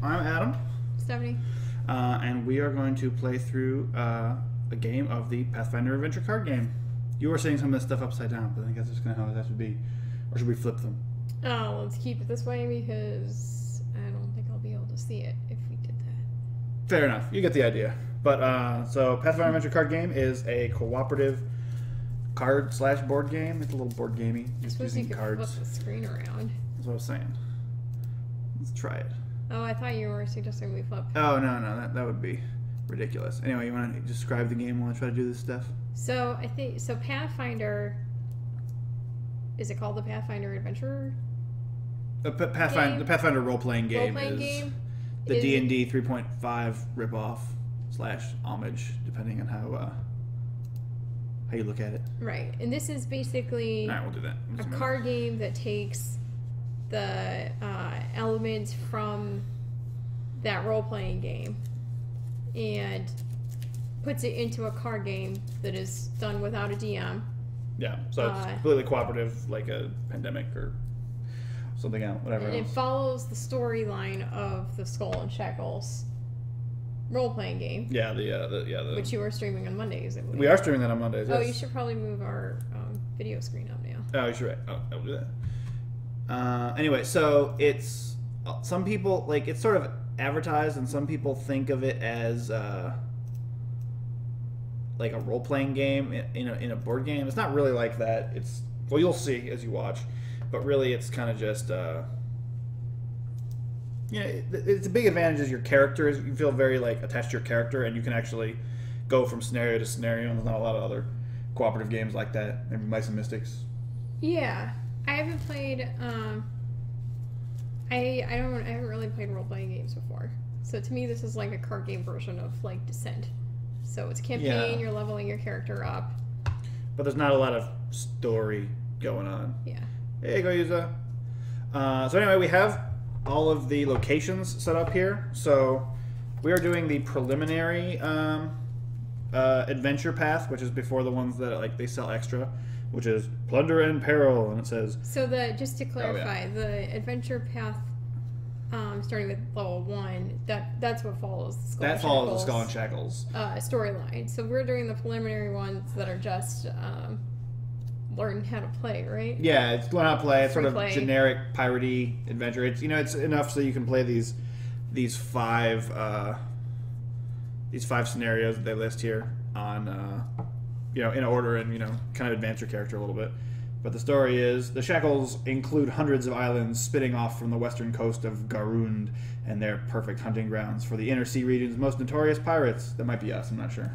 I'm Adam. Stephanie. And we are going to play through a game of the Pathfinder adventure card game. You were saying some of this stuff upside down, but I guess that's kind of how it has to be. Or should we flip them? Oh, let's keep it this way because I don't think I'll be able to see it if we did that. Fair enough. You get the idea. But, so Pathfinder adventure card game is a cooperative card/board game. It's a little board gamey. Just using cards. Flip the screen around. That's what I was saying. Let's try it. Oh, I thought you were suggesting we flip. Oh, no, that would be ridiculous. Anyway, you want to describe the game while I try to do this stuff? So, Pathfinder... Is it called the Pathfinder Adventure? The Pathfinder role-playing game is the D&D 3.5 ripoff / homage, depending on how you look at it. Right, and this is basically all right, we'll do that. a card game that takes the elements from that role-playing game and puts it into a card game that is done without a DM. Yeah, so it's completely cooperative, like a Pandemic or something else, whatever. And it follows the storyline of the Skull and Shackles role-playing game. Yeah, which you are streaming on Mondays. We are streaming that on Mondays. Oh, yes. you should probably move our video screen up now. Oh, you should. Right. Oh, I'll do that. Anyway, so it's some people like it's sort of advertised, and some people think of it as like a role-playing game in a board game. It's not really like that. It's you'll see as you watch, but really it's kind of just it's a big advantage is your character is you feel very like attached to your character, and you can actually go from scenario to scenario. And there's not a lot of other cooperative games like that. Maybe Mice and Mystics. Yeah, I haven't played. I haven't really played role-playing games before. So to me, this is like a card game version of like Descent. So it's campaign. Yeah. You're leveling your character up. But there's not a lot of story going on. Yeah. Hey, go Yuza. So anyway, we have all of the locations set up here. So we are doing the preliminary adventure path, which is before the ones that like they sell extra, which is Plunder and Peril, and it says. So just to clarify, the adventure path, starting with level 1, that's what follows the Skull and Shackles. That follows the Skull and Shackles storyline. So we're doing the preliminary ones that are just learn how to play, right? Yeah, it's learn how to play. It's sort of generic piratey adventure. It's it's enough so you can play these five scenarios that they list here on in order and kind of advance your character a little bit. But the story is, the Shackles include hundreds of islands spitting off from the western coast of Garund, and they're perfect hunting grounds for the inner sea region's most notorious pirates. That might be us, I'm not sure.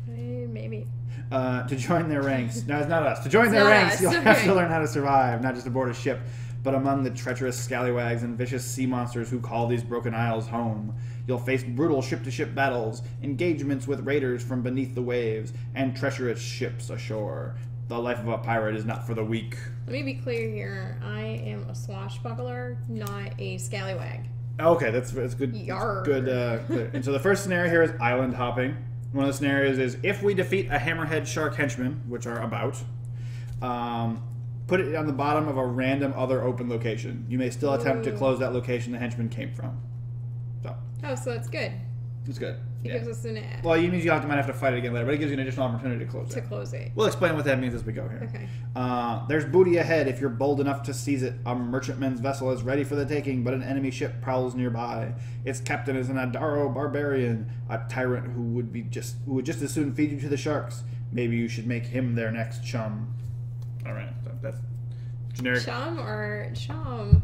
Maybe. To join their ranks. No, it's not us. To join their ranks, you'll have to learn how to survive, not just aboard a ship, but among the treacherous scallywags and vicious sea monsters who call these broken isles home. You'll face brutal ship-to-ship battles, engagements with raiders from beneath the waves, and treacherous ships ashore. The life of a pirate is not for the weak. Let me be clear here. I am a swashbuckler, not a scallywag. Okay, that's good. Yarr. Good. And so the first scenario here is island hopping. One of the scenarios is if we defeat a hammerhead shark henchman, which are about, put it on the bottom of a random other open location. You may still attempt to close that location the henchman came from. So that's good. It's good. It gives us an... Well, you mean you might have to fight it again later, but it gives you an additional opportunity to close it. To close it. We'll explain what that means as we go here. Okay. There's booty ahead if you're bold enough to seize it. A merchantman's vessel is ready for the taking, but an enemy ship prowls nearby. Its captain is an Adaro barbarian, a tyrant who would just as soon feed you to the sharks. Maybe you should make him their next chum. All right, so that's generic. Chum or chum?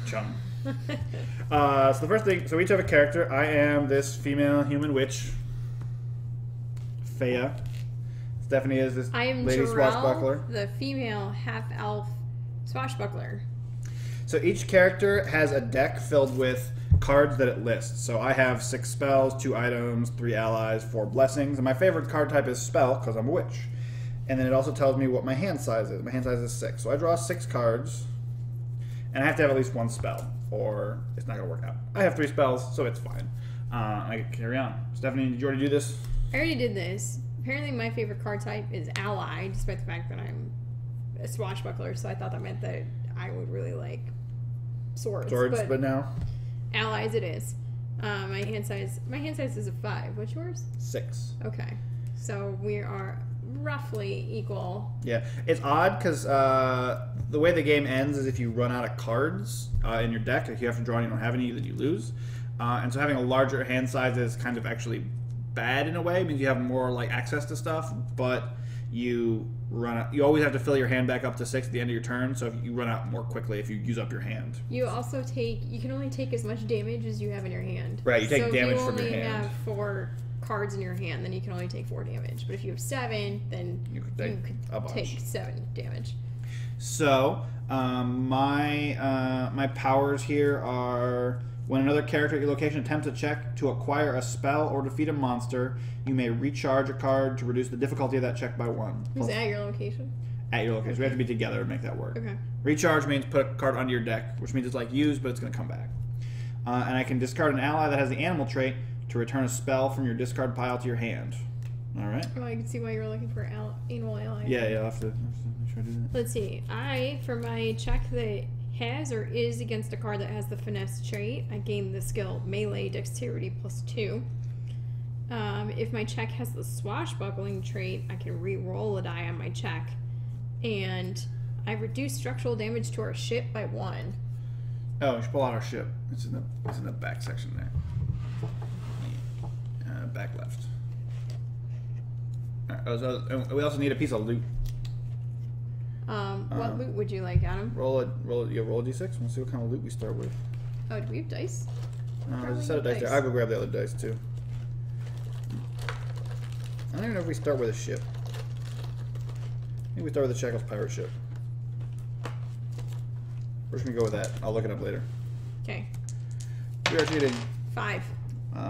Chum. So the first thing, so we each have a character. I am this female human witch, Fea. Stephanie is this lady swashbuckler. The female half-elf swashbuckler. So each character has a deck filled with cards that it lists. So I have 6 spells, 2 items, 3 allies, 4 blessings, and my favorite card type is spell because I'm a witch. And then it also tells me what my hand size is. My hand size is 6. So I draw 6 cards, and I have to have at least 1 spell, or it's not going to work out. I have 3 spells, so it's fine. I can carry on. Stephanie, did you already do this? I already did this. Apparently my favorite card type is ally, despite the fact that I'm a swashbuckler, so I thought that meant that I would really like swords. But no. Allies it is. My hand size is a 5. What's yours? 6. Okay. So we are roughly equal. Yeah, it's odd because the way the game ends is if you run out of cards in your deck, if you have to draw and you don't have any, then you lose. And so having a larger hand size is kind of actually bad in a way. It means you have more like access to stuff, but you always have to fill your hand back up to 6 at the end of your turn. So if you run out more quickly if you use up your hand. You also you can only take as much damage as you have in your hand. Right, you take damage from your hand. So if you only have 4 cards in your hand, then you can only take 4 damage. But if you have 7, then you could take 7 damage. So my powers here are: when another character at your location attempts a check to acquire a spell or defeat a monster, you may recharge a card to reduce the difficulty of that check by 1. Is that at your location? At your location. We have to be together to make that work. Okay. Recharge means put a card onto your deck, which means it's like used, but it's going to come back. And I can discard an ally that has the animal trait to return a spell from your discard pile to your hand. All right. Oh, I can see why you were looking for animal ally. Yeah, I'll have to make sure I do that. Let's see. For my check that has or is against a card that has the finesse trait, I gain the skill melee dexterity +2. If my check has the swashbuckling trait, I can re-roll a die on my check. And I reduce structural damage to our ship by 1. Oh, we should pull out our ship. It's in the back section there. Back left. We also need a piece of loot. What loot would you like, Adam? Roll a d6. Let's see what kind of loot we start with. Oh, do we have dice? There's a set of dice there. I'll go grab the other dice too. I don't even know if we start with a ship. I think we start with the Shackles pirate ship. We're just gonna go with that. I'll look it up later. Okay. We are cheating. 5.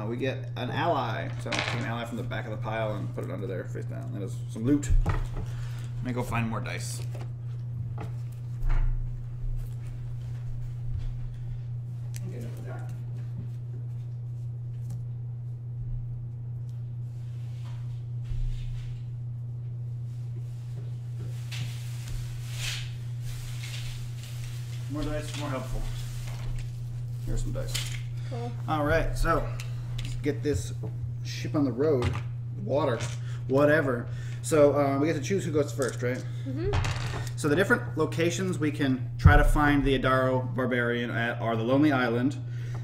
We get an ally. So I'll take an ally from the back of the pile and put it under there, face down. That is some loot. Let me go find more dice. More dice, more helpful. Here's some dice. Cool. All right, so let's get this ship on the road, water, whatever. So we get to choose who goes first, right? Mm-hmm. So the different locations we can try to find the Adaro Barbarian at are the Lonely Island.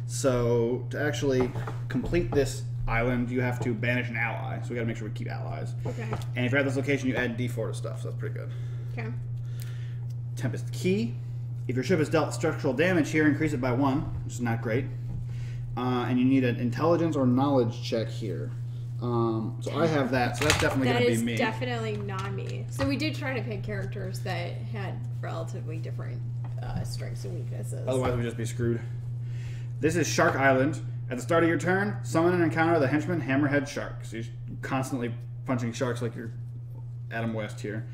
So to actually complete this island, you have to banish an ally. So we got to make sure we keep allies. Okay. And if you're at this location, you add D4 to stuff. So that's pretty good. Okay. Tempest Key. If your ship has dealt structural damage here, increase it by 1, which is not great. And you need an intelligence or knowledge check here. So I have that, so that's definitely going to be me. That is definitely not me. So we did try to pick characters that had relatively different strengths and weaknesses. Otherwise, we'd just be screwed. This is Shark Island. At the start of your turn, summon and encounter the henchman Hammerhead Shark. So you're constantly punching sharks like you're Adam West here.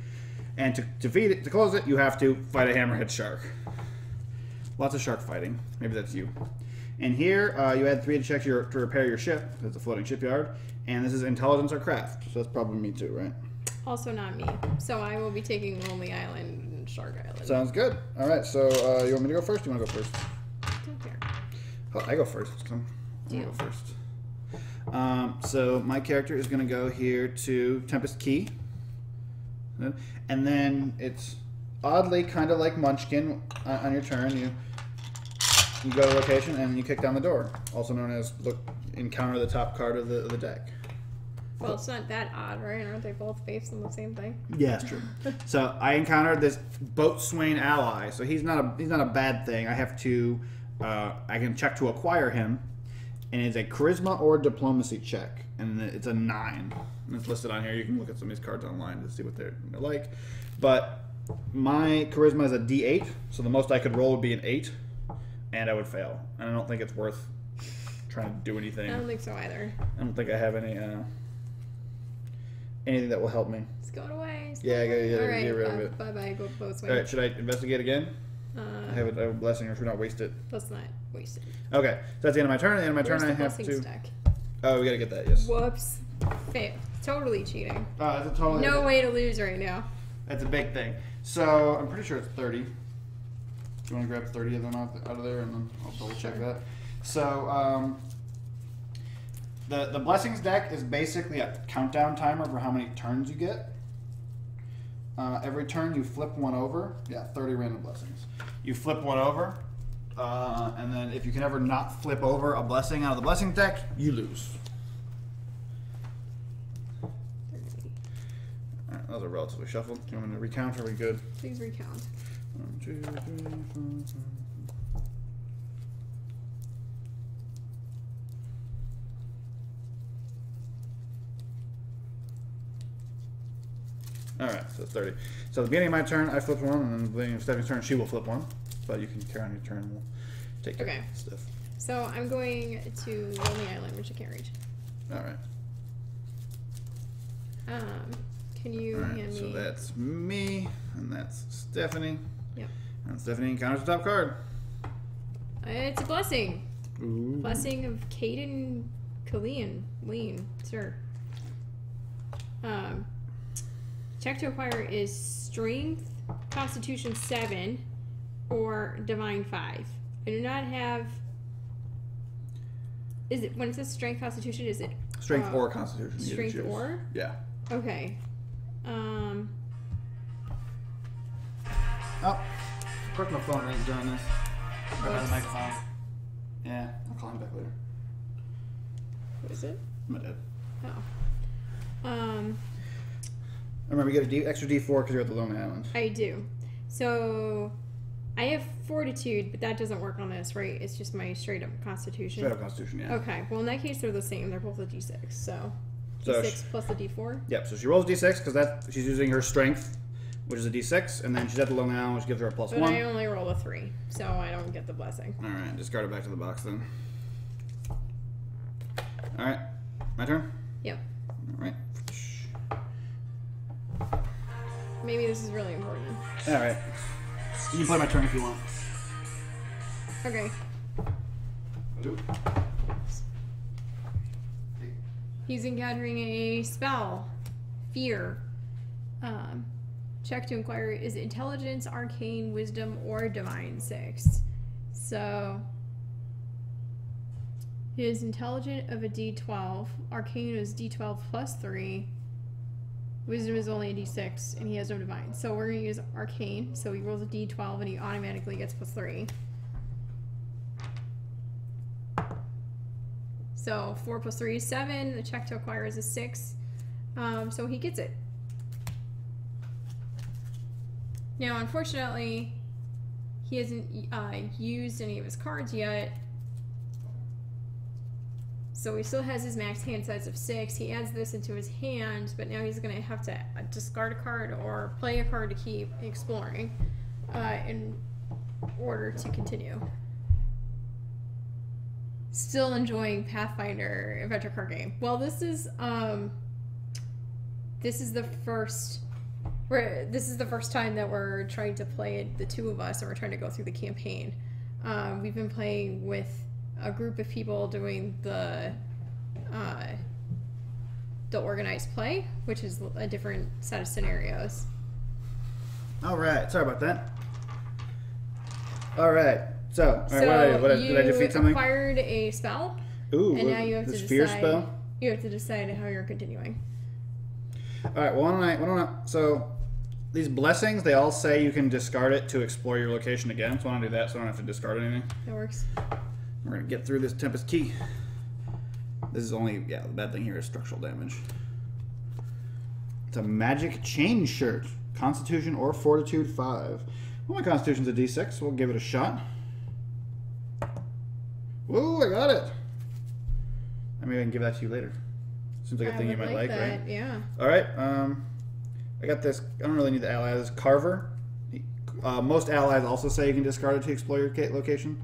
And to defeat it, to close it, you have to fight a Hammerhead Shark. Lots of shark fighting. Maybe that's you. And here, you add 3 to check to repair your ship. It's a floating shipyard. And this is intelligence or craft. So that's probably me too, right? Also not me. So I will be taking Lonely Island and Shark Island. Sounds good. All right, so you want me to go first? Or you want to go first? Don't care. Oh, I go first. I'm going to go first. So my character is going to go here to Tempest Key. And then it's oddly kind of like Munchkin on your turn. You go to a location and you kick down the door, also known as encounter the top card of the deck. Well, it's not that odd, right? Aren't they both based on the same thing? Yeah, that's true. So I encountered this boatswain ally. So he's not a bad thing. I have to I can check to acquire him, and it's a charisma or diplomacy check, and it's a 9. And it's listed on here. You can look at some of these cards online to see what they're like. But my charisma is a D8, so the most I could roll would be an 8, and I would fail. And I don't think it's worth trying to do anything. I don't think so either. I don't think I have anything that will help me. It's going away. Yeah, I gotta All right, get rid of it. Bye-bye. Go both ways. All right, should I investigate again? I have a blessing, or should we not waste it? Let's not waste it. Okay, so that's the end of my turn. At the end of my turn, I have to. Stack? Oh, we gotta get that. Yes. Whoops. Fail. Totally cheating. Oh, that's a totally. No way to lose right now. That's a big thing. So I'm pretty sure it's 30. Do you want to grab 30 of them out of there, and then I'll double check that. So the blessings deck is basically a countdown timer for how many turns you get. Every turn you flip one over. Yeah, 30 random blessings. You flip one over, and then if you can ever not flip over a blessing out of the blessing deck, you lose. Alright, those are relatively shuffled. Do you want me to recount? Are we good? Please recount. 1, 2, 3, 4, 5. Alright, so it's 30. So at the beginning of my turn, I flip one, and then at the beginning of Stephanie's turn, she will flip one. But you can carry on your turn, we'll take care of stuff. So I'm going to Lonely Island, which I can't reach. Alright. Can you hand me... So that's me, and that's Stephanie. Yep. And Stephanie encounters the top card. It's a blessing. Ooh. Blessing of Caden Lean, sir. Check to acquire is Strength, Constitution 7, or Divine 5. I do not have... Is it, when it says Strength, Constitution, is it... Strength or Constitution. Strength or? Yeah. Okay. Oh. Of course my phone rings during this. Right by the microphone. Yeah, I'll call him back later. What is it? My dad. Oh. Remember, you get an extra D4 because you're at the Lonely Island. I do. So, I have Fortitude, but that doesn't work on this, right? It's just my straight up Constitution. Straight up Constitution, yeah. Okay. Well, in that case, they're the same. They're both a D6. So, D6 plus a D4. Yep. So she rolls D6 because she's using her Strength, which is a D6, and then she's at the Lonely Island, which gives her a +1. But I only roll a 3, so I don't get the blessing. All right. Discard it back to the box then. All right. My turn. Yep. All right. Maybe this is really important. All right. You can play my turn if you want. Okay. He's encountering a spell. Fear. Check to inquire is Intelligence, Arcane, Wisdom, or Divine 6. So he is Intelligent of a D12. Arcane is D12 plus 3. Wisdom is only a D6, and he has no Divine. So we're going to use Arcane. So he rolls a D12, and he automatically gets +3. So 4 plus 3 is 7. The check to acquire is a 6. So he gets it. Now, unfortunately, he hasn't used any of his cards yet. So he still has his max hand size of 6. He adds this into his hand, but now he's going to have to discard a card or play a card to keep exploring in order to continue. Still enjoying Pathfinder adventure card game. Well, this is the first time that we're trying to play it, the two of us, and we're trying to go through the campaign. We've been playing with a group of people doing the organized play, which is a different set of scenarios. All right. Sorry about that. All right. So, all right, did I defeat something? You acquired a spell. Ooh, and now you have to decide. Fear spell. You have to decide how you're continuing. All right. Well, why don't I? So, these blessings, they all say you can discard it to explore your location again. So, I want to do that, so I don't have to discard anything. That works. We're gonna get through this Tempest Key. This is only, the bad thing here is structural damage. It's a magic chain shirt. Constitution or Fortitude 5. Well, my Constitution's a D6, so we'll give it a shot. Whoa, I got it. I mean, I can give that to you later. Seems like a thing you might like, right? Yeah. All right. I got this. I don't really need the ally. This Carver. Most allies also say you can discard it to explore your location.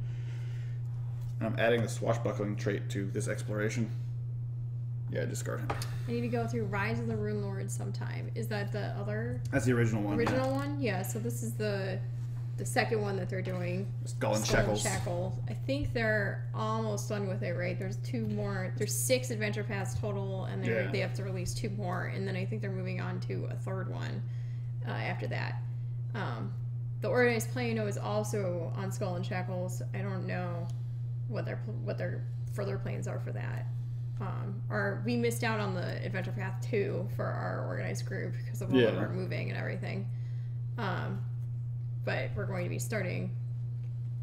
And I'm adding the swashbuckling trait to this exploration. Yeah, discard him. I need to go through Rise of the Rune Lord sometime. Is that the other? That's the original one. Original one? Yeah, so this is the second one that they're doing. Skull and Shackles. I think they're almost done with it, right? There's 2 more. There's 6 adventure paths total, and they have to release 2 more, and then I think they're moving on to a 3rd one after that. The organized play I know is also on Skull and Shackles. I don't know what their further plans are for that. Or we missed out on the Adventure Path 2 for our organized group because of all of our moving and everything. But we're going to be starting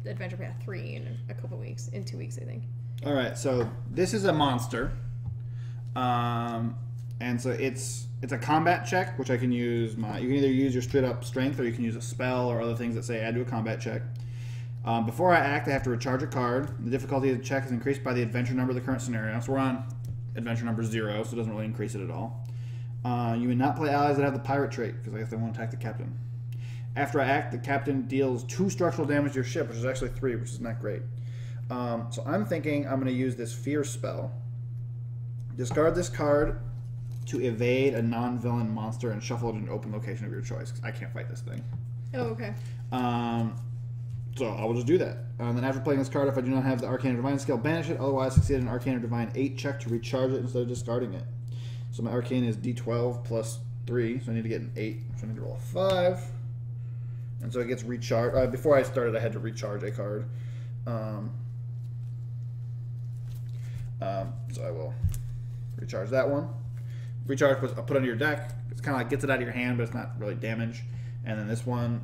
the Adventure Path 3 in a couple weeks, in 2 weeks, I think. All right, so this is a monster, and so it's a combat check, which I can use. You can either use your straight up strength, or you can use a spell or other things that say add to a combat check. Before I act, I have to recharge a card. The difficulty of the check is increased by the adventure number of the current scenario. So we're on adventure number 0, so it doesn't really increase it at all. You may not play allies that have the pirate trait, because I guess they won't attack the captain. After I act, the captain deals 2 structural damage to your ship, which is actually 3, which is not great. So I'm thinking I'm going to use this Fear spell. Discard this card to evade a non-villain monster and shuffle it in an open location of your choice. I can't fight this thing. Oh, okay. So I will just do that. Then after playing this card, if I do not have the Arcane or Divine skill, banish it. Otherwise, succeed in an Arcane or Divine 8 check to recharge it instead of discarding it. So my Arcane is D12 plus 3, so I need to get an 8. So I need to roll a 5. And so it gets recharged. Before I started, I had to recharge a card. So I will recharge that one. Recharge was put under your deck. It's kind of like gets it out of your hand, but it's not really damage. And then this one,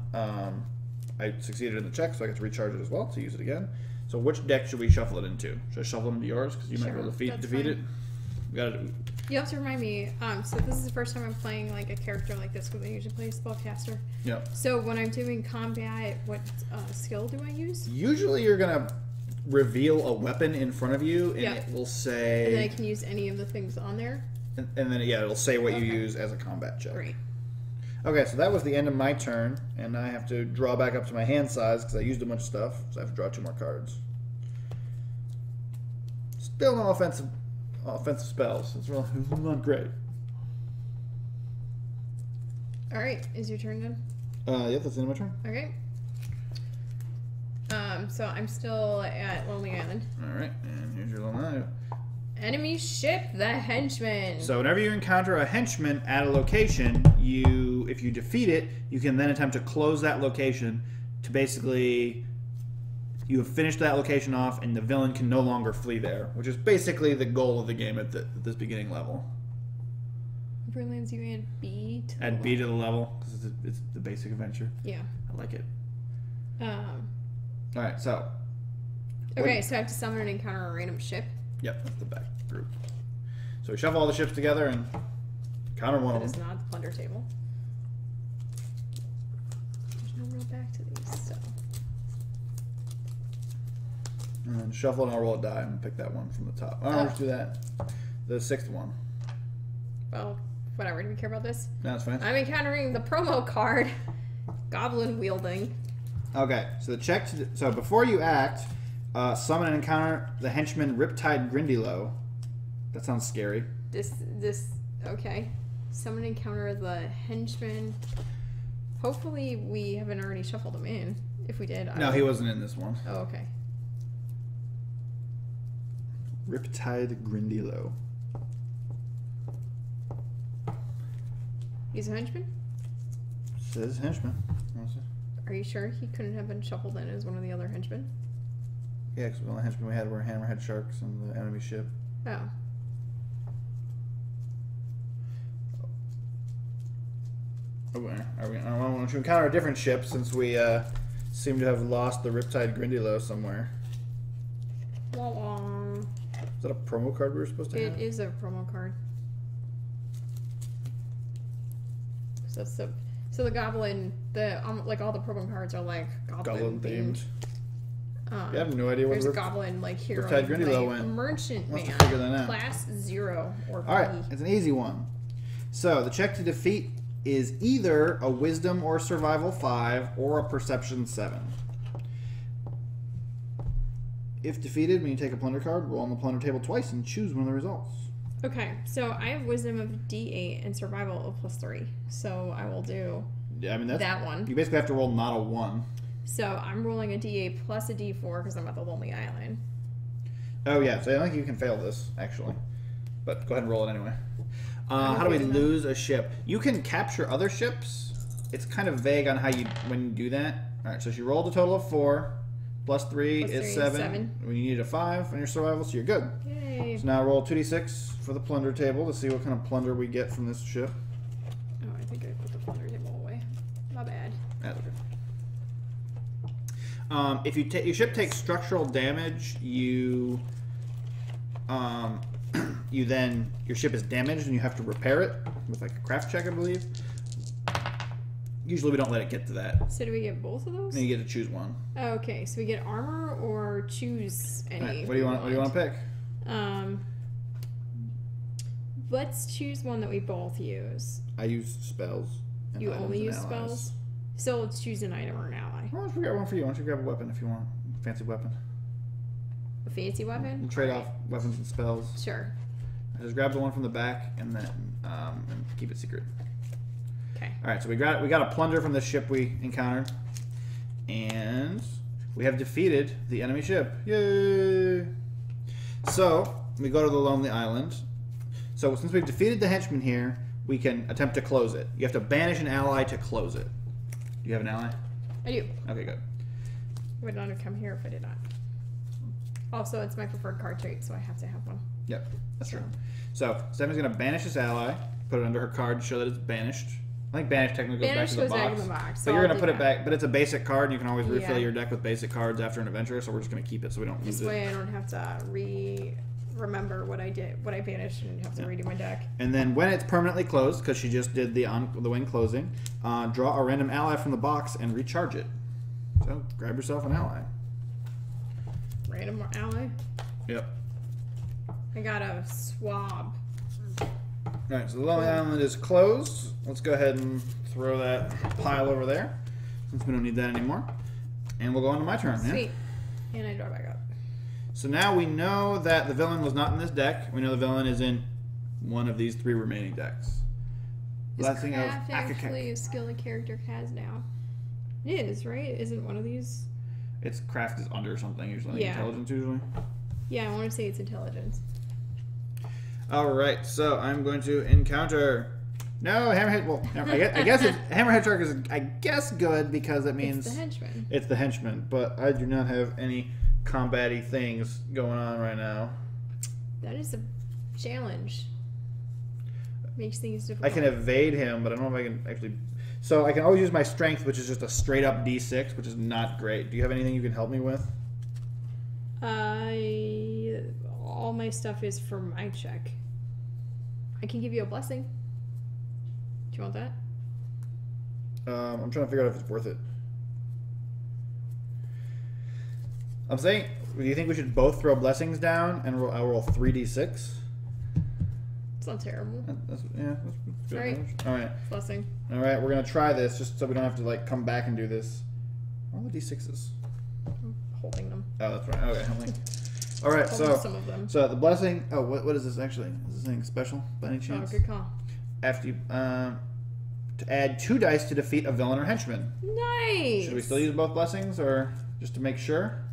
I succeeded in the check, so I get to recharge it as well to use it again. So which deck should we shuffle it into? Should I shuffle them to yours? Because you might be able to defeat it. We gotta do. You have to remind me. So this is the first time I'm playing like a character like this, because I usually play spellcaster. Yep. So when I'm doing combat, what skill do I use? Usually you're gonna reveal a weapon in front of you, and it will say. And then I can use any of the things on there. And then it'll say what you use as a combat check. Great. Okay, so that was the end of my turn, and I have to draw back up to my hand size because I used a bunch of stuff, so I have to draw 2 more cards. Still no offensive spells. It's not great. All right, is your turn done? Yep, that's the end of my turn. Okay. So I'm still at Lonely Island. All right, and here's your Lonely Island. Enemy ship, the henchman. So whenever you encounter a henchman at a location, if you defeat it, you can then attempt to close that location to basically you have finished that location off, and the villain can no longer flee there, which is basically the goal of the game at this beginning level. Every lands you add B to add B to the level because it's the basic adventure. Yeah, I like it. All right, so. Okay, so I have to summon and encounter a random ship. Yep, that's the back group. So we shuffle all the ships together and counter one of them. That is not the plunder table. There's no real back to these, so. And then shuffle and I'll roll a die and pick that one from the top. All right, let's do that. The 6th one. Well, whatever. Do we care about this? No, that's fine. I'm encountering the promo card, Goblin Wielding. Okay, so the check. So before you act, summon and encounter the henchman Riptide Grindylow. That sounds scary. Okay. Summon and encounter the henchman. Hopefully we haven't already shuffled him in. If we did. No, he wasn't in this one. Oh, okay. Riptide Grindylow. He's a henchman? Says henchman. Are you sure he couldn't have been shuffled in as one of the other henchmen? Yeah, because the only henchmen we had were hammerhead sharks and the enemy ship. Oh. I want to encounter a different ship since we seem to have lost the Riptide Grindylow somewhere. Is that a promo card we were supposed to have? It is a promo card. So the goblin, like all the program cards are like goblin themed. I have no idea what there's a goblin like hero. Riptide Grindylow went. Merchant Must man. Figure that out. Class 0 or B. All right, it's an easy one. So the check to defeat is either a Wisdom or Survival 5 or a Perception 7. If defeated, when you take a plunder card, roll on the plunder table twice and choose one of the results. Okay, so I have Wisdom of D8 and Survival of +3. So I will do that one. You basically have to roll not a 1. So I'm rolling a D8 plus a D4 because I'm at the Lonely Island. Oh, yeah. So I think you can fail this, actually. But go ahead and roll it anyway. How do we lose a ship? You can capture other ships. It's kind of vague on when you do that. All right, so she rolled a total of 4. Plus 3 Plus is 3 is 7. 7. We need a 5 on your survival, so you're good. Yay. So now roll 2d6 for the plunder table to see what kind of plunder we get from this ship. Oh, I think I put the plunder table away. My bad. That's okay. If your ship takes structural damage, you your ship is damaged and you have to repair it with like a craft check, I believe. Usually we don't let it get to that. So do we get both of those? Then you get to choose one. Oh, okay, so we get armor or choose any. Right, what do you want? What do you want to pick? Let's choose one that we both use. I use spells. And You items only and use allies. spells? So let's choose an item or an ally. Well, let's grab one for you. Why don't you grab a weapon if you want? Fancy weapon. A fancy weapon? We'll trade Alright. off weapons and spells. Sure. I just grab the one from the back and then and keep it secret. Okay. All right, so we got a plunder from the ship we encountered, and we have defeated the enemy ship. Yay! So we go to the Lonely Island. So since we've defeated the henchman here, we can attempt to close it. You have to banish an ally to close it. Do you have an ally? I do. Okay, good. I would not have come here if I did not. Also, it's my preferred card trait, so I have to have one. Yep, that's true. So Stephanie's gonna banish this ally, put it under her card to show that it's banished. I think banish technically goes Banish back to goes the back box. in the box. But so you're I'll gonna do put it that. back. But it's a basic card. You can always refill Yeah. your deck with basic cards after an adventure. So we're just gonna keep it so we don't lose This it. way I don't have to remember what I did, what I banished, and have to redo my deck. And then when it's permanently closed, because she just did the wing closing, draw a random ally from the box and recharge it. So grab yourself an ally. Random ally. Yep. I got a swab. All right, so the Lonely Island is closed. Let's go ahead and throw that pile over there, since we don't need that anymore. And we'll go on to my turn. Sweet. And I draw back up. So now we know that the villain was not in this deck. We know the villain is in one of these 3 remaining decks. Is Blessing of craft Akakek. actually a skill a character has now? It is, right? Isn't one of these? Its craft is under something usually. Yeah. Intelligence usually. Yeah, I want to say it's intelligence. Alright, so I'm going to encounter... No, Hammerhead... Well, I guess it's, Hammerhead Shark is, I guess, good because it means... It's the henchman. It's the henchman, but I do not have any combat-y things going on right now. That is a challenge. Makes things difficult. I can evade him, but I don't know if I can actually... So I can always use my strength, which is just a straight-up D6, which is not great. Do you have anything you can help me with? All my stuff is for my check. I can give you a blessing. Do you want that? I'm trying to figure out if it's worth it. I'm saying, do you think we should both throw blessings down and I'll roll 3d6? It's not terrible. That's good. Right. All right. Blessing. All right, we're gonna try this just so we don't have to like come back and do this. All the d6s. I'm holding them. Oh, that's right. Okay. All right. Holding some of them. So the blessing. Oh, what is this actually? Is this thing special by any Oh, chance? good call. After you, to add 2 dice to defeat a villain or henchman. Nice. Should we still use both blessings or just to make sure?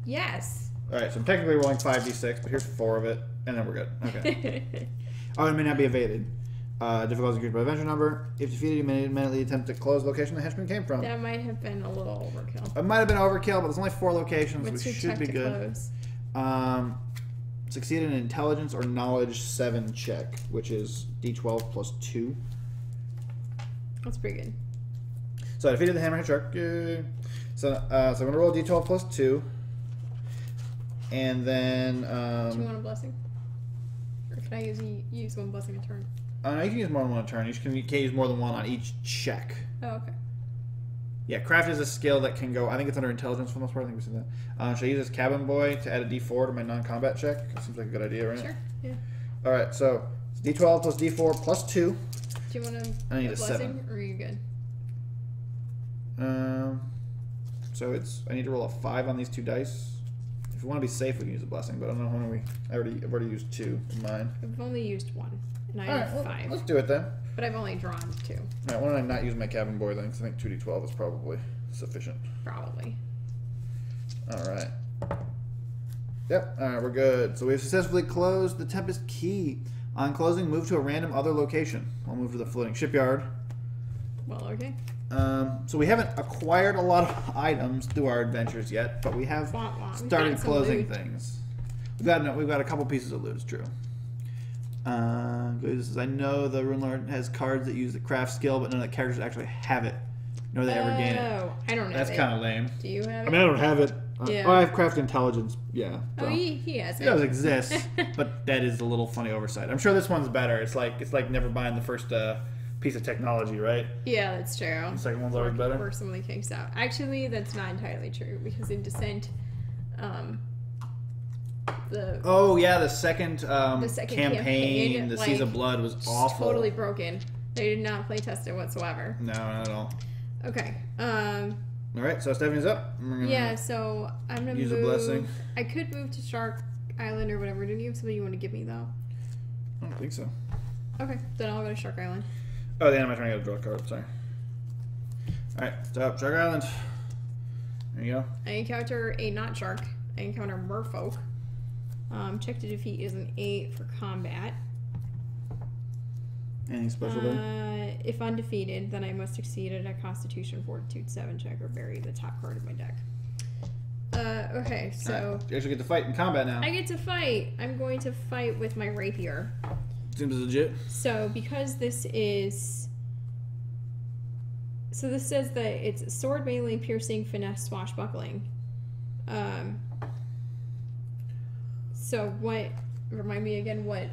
Yes. All right. So I'm technically rolling 5d6, but here's 4 of it, and then we're good. Okay. Oh, it may not be evaded. Difficulty increased by adventure number. If defeated, you may immediately attempt to close the location the henchman came from. That might have been a little overkill. It might have been overkill, but there's only 4 locations, What's which your should check be to good. close? Succeed in an intelligence or knowledge 7 check, which is d12 plus 2. That's pretty good. So I defeated the hammerhead shark. Yay. So I'm gonna roll d12 plus 2, and then Do you want a blessing? Or can I use one blessing a turn? you can use more than one a turn. You can't use more than one on each check. Oh, okay. Yeah, craft is a skill that can go. I think it's under intelligence for the most part. I think we said that. Should I use this cabin boy to add a d4 to my non-combat check? That seems like a good idea, right? Sure. Yeah. All right, so it's d12 plus d4 plus 2. Do you want I need a blessing, 7. or are you good? So I need to roll a 5 on these 2 dice. If we want to be safe, we can use a blessing, but I don't know how many I've already used 2 of mine. I've only used 1, and I All right, have well, 5. let's do it then. But I've only drawn 2. All right, why don't I not use my cabin boy then? Because I think 2d12 is probably sufficient. Probably. All right. Yep. All right, we're good. So we've successfully closed the Tempest Key. On closing, move to a random other location. I'll move to the floating shipyard. Well, okay. So we haven't acquired a lot of items through our adventures yet, but we have started closing things. We've got a couple pieces of loot. It's true. This is, I know the Rune Lord has cards that use the craft skill, but none of the characters actually have it, nor they ever gain it. Oh, I don't know. That's kind of lame. Do you have it? I mean, I don't have it. Yeah. Oh, I have craft intelligence. Yeah. So. Oh, he has it. It does exist, but that is a little funny oversight. I'm sure this one's better. It's like never buying the first piece of technology, right? Yeah, that's true. The second one's always better. Where somebody kicks out. Actually, that's not entirely true because in Descent, the second campaign, the Seas of Blood was awful. Totally broken. They did not play test it whatsoever. No, not at all. Okay. All right, so Stephanie's up. Yeah, so I'm gonna use move. a blessing. I could move to Shark Island or whatever. Do you have something you want to give me though? I don't think so. Okay, then I'll go to Shark Island. Oh, the end of my turn. I got to draw a card. Sorry. All right, stop. Shark Island. There you go. I encounter a not shark. I encounter merfolk. Check to defeat is an 8 for combat. Anything special there? If undefeated, then I must succeed at a Constitution Fortitude 7 check or bury the top card of my deck. Okay, so... Right. You actually get to fight in combat now. I get to fight. I'm going to fight with my rapier. Seems legit. So, because this is... So this says that it's sword, melee, piercing, finesse, swashbuckling. So what... Remind me again what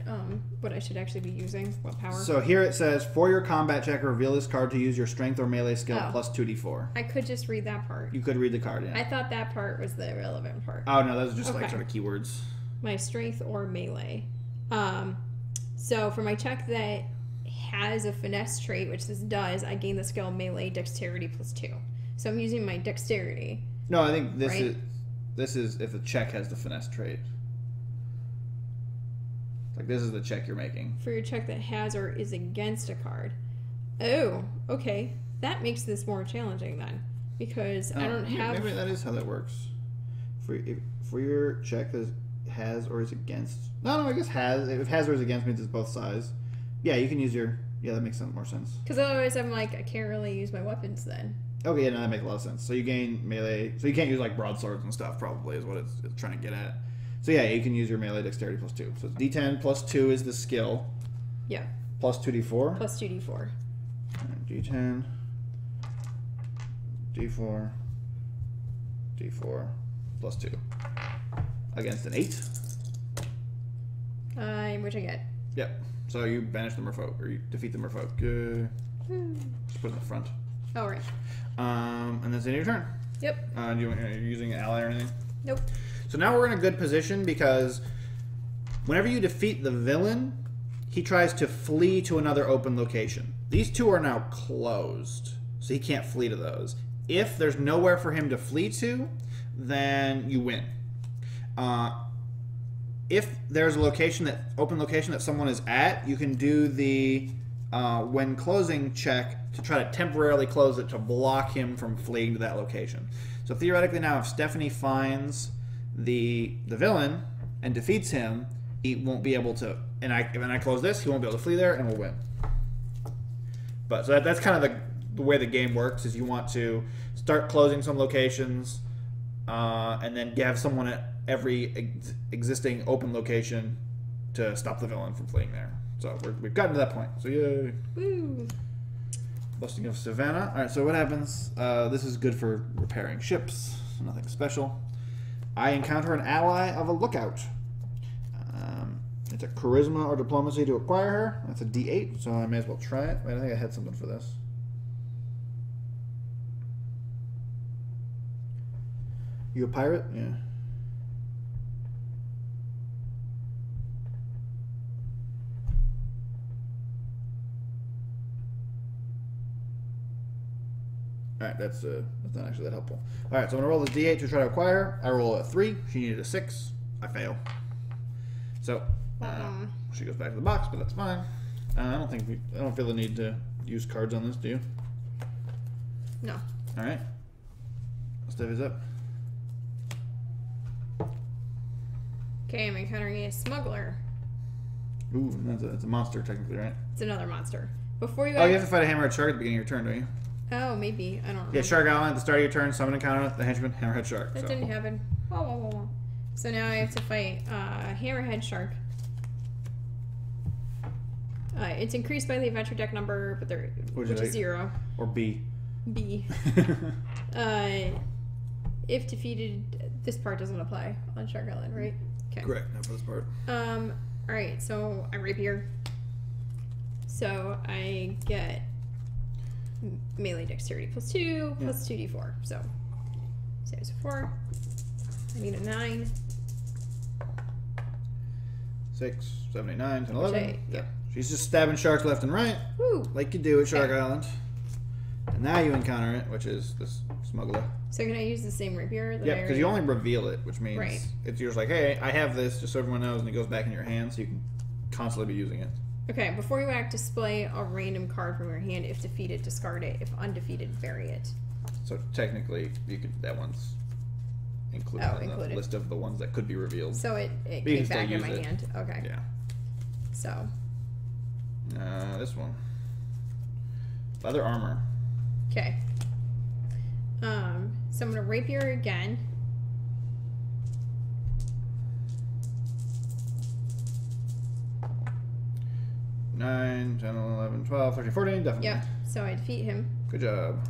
I should actually be using. What power? So here it says, for your combat check, reveal this card to use your strength or melee skill plus 2d4. I could just read that part. You could read the card, yeah. I thought that part was the irrelevant part. Oh, no, those are just like sort of keywords. My strength or melee. So for my check that has a finesse trait, which this does, I gain the skill melee dexterity plus 2. So I'm using my dexterity. No, I think this is if the check has the finesse trait. Like, this is the check you're making. For your check that has or is against a card. Oh, okay. That makes this more challenging then. Because I don't have... Maybe that is how that works. For your check that has or is against... No, I guess has. If has or is against means it's both sides. Yeah, you can use your... Yeah, that makes more sense. Because otherwise I'm like, I can't really use my weapons then. Okay, yeah, no, that makes a lot of sense. So you gain melee... So you can't use, like, broadswords and stuff, probably, is what it's trying to get at. So yeah, you can use your melee dexterity plus 2. So it's D10 plus 2 is the skill. Yeah. Plus 2d4. Plus 2d4. Right, D10. D4. D4. Plus 2. Against an 8. Which I get. Yep. So you banish the merfolk, or you defeat the merfolk. Just put it in the front. Oh, right. And that's the end of your turn. Yep. Are you using an ally or anything? Nope. So now we're in a good position because whenever you defeat the villain, he tries to flee to another open location. These two are now closed, so he can't flee to those. If there's nowhere for him to flee to, then you win. If there's a open location that someone is at, you can do the when closing check to try to temporarily close it to block him from fleeing to that location. So theoretically now, if Stephanie finds the villain and defeats him, he won't be able to. And when I close this, he won't be able to flee there, and we'll win. But so that's kind of the way the game works. Is you want to start closing some locations, and then have someone at every existing open location to stop the villain from fleeing there. So we've gotten to that point. So yay! Woo! Busting of Savannah. All right. So what happens? This is good for repairing ships. Nothing special. I encounter an ally of a lookout. It's a charisma or diplomacy to acquire her. That's a D8, so I may as well try it. Wait, I think I had something for this. You a pirate? Yeah. Alright, that's not actually that helpful. Alright, so I'm going to roll this D8 to try to acquire her. I roll a 3. She needed a 6. I fail. So, she goes back to the box, but that's fine. I don't feel the need to use cards on this, do you? No. Alright. Stevie's up. Okay, I'm encountering a smuggler. Ooh, that's a monster, technically, right? It's another monster. Before you you have to fight a hammerhead shark at the beginning of your turn, don't you? Oh, maybe. I don't know. Yeah, Shark Island, at the start of your turn, summon and counter the henchman, Hammerhead Shark. That didn't happen. Whoa, whoa, whoa, whoa. So now I have to fight Hammerhead Shark. It's increased by the adventure deck number, but which is 0. Or B. B. If defeated, this part doesn't apply on Shark Island, right? Okay. Correct, not for this part. Alright, so I rapier. So I get melee dexterity +2, plus 2d4. So, saves 4. I need a 9. 6, 7, 8, 9, 10, 11. Yep. She's just stabbing sharks left and right, Woo. like you do at Shark Island. And now you encounter it, which is this smuggler. So can I use the same rapier? Yeah, because you only reveal it, which means Right. it's yours like, hey, I have this, just so everyone knows, and it goes back in your hand, so you can constantly be using it. Okay, before you act, display a random card from your hand. If defeated, discard it. If undefeated, bury it. So technically, you could that one's included in the list of the ones that could be revealed. So it you came can still back in use my it. hand. Okay. Yeah. So. This one. Leather armor. Okay. So I'm gonna rapier again. Nine, 10, 11, 12, 13, 14, definitely. Yep. So I defeat him. Good job.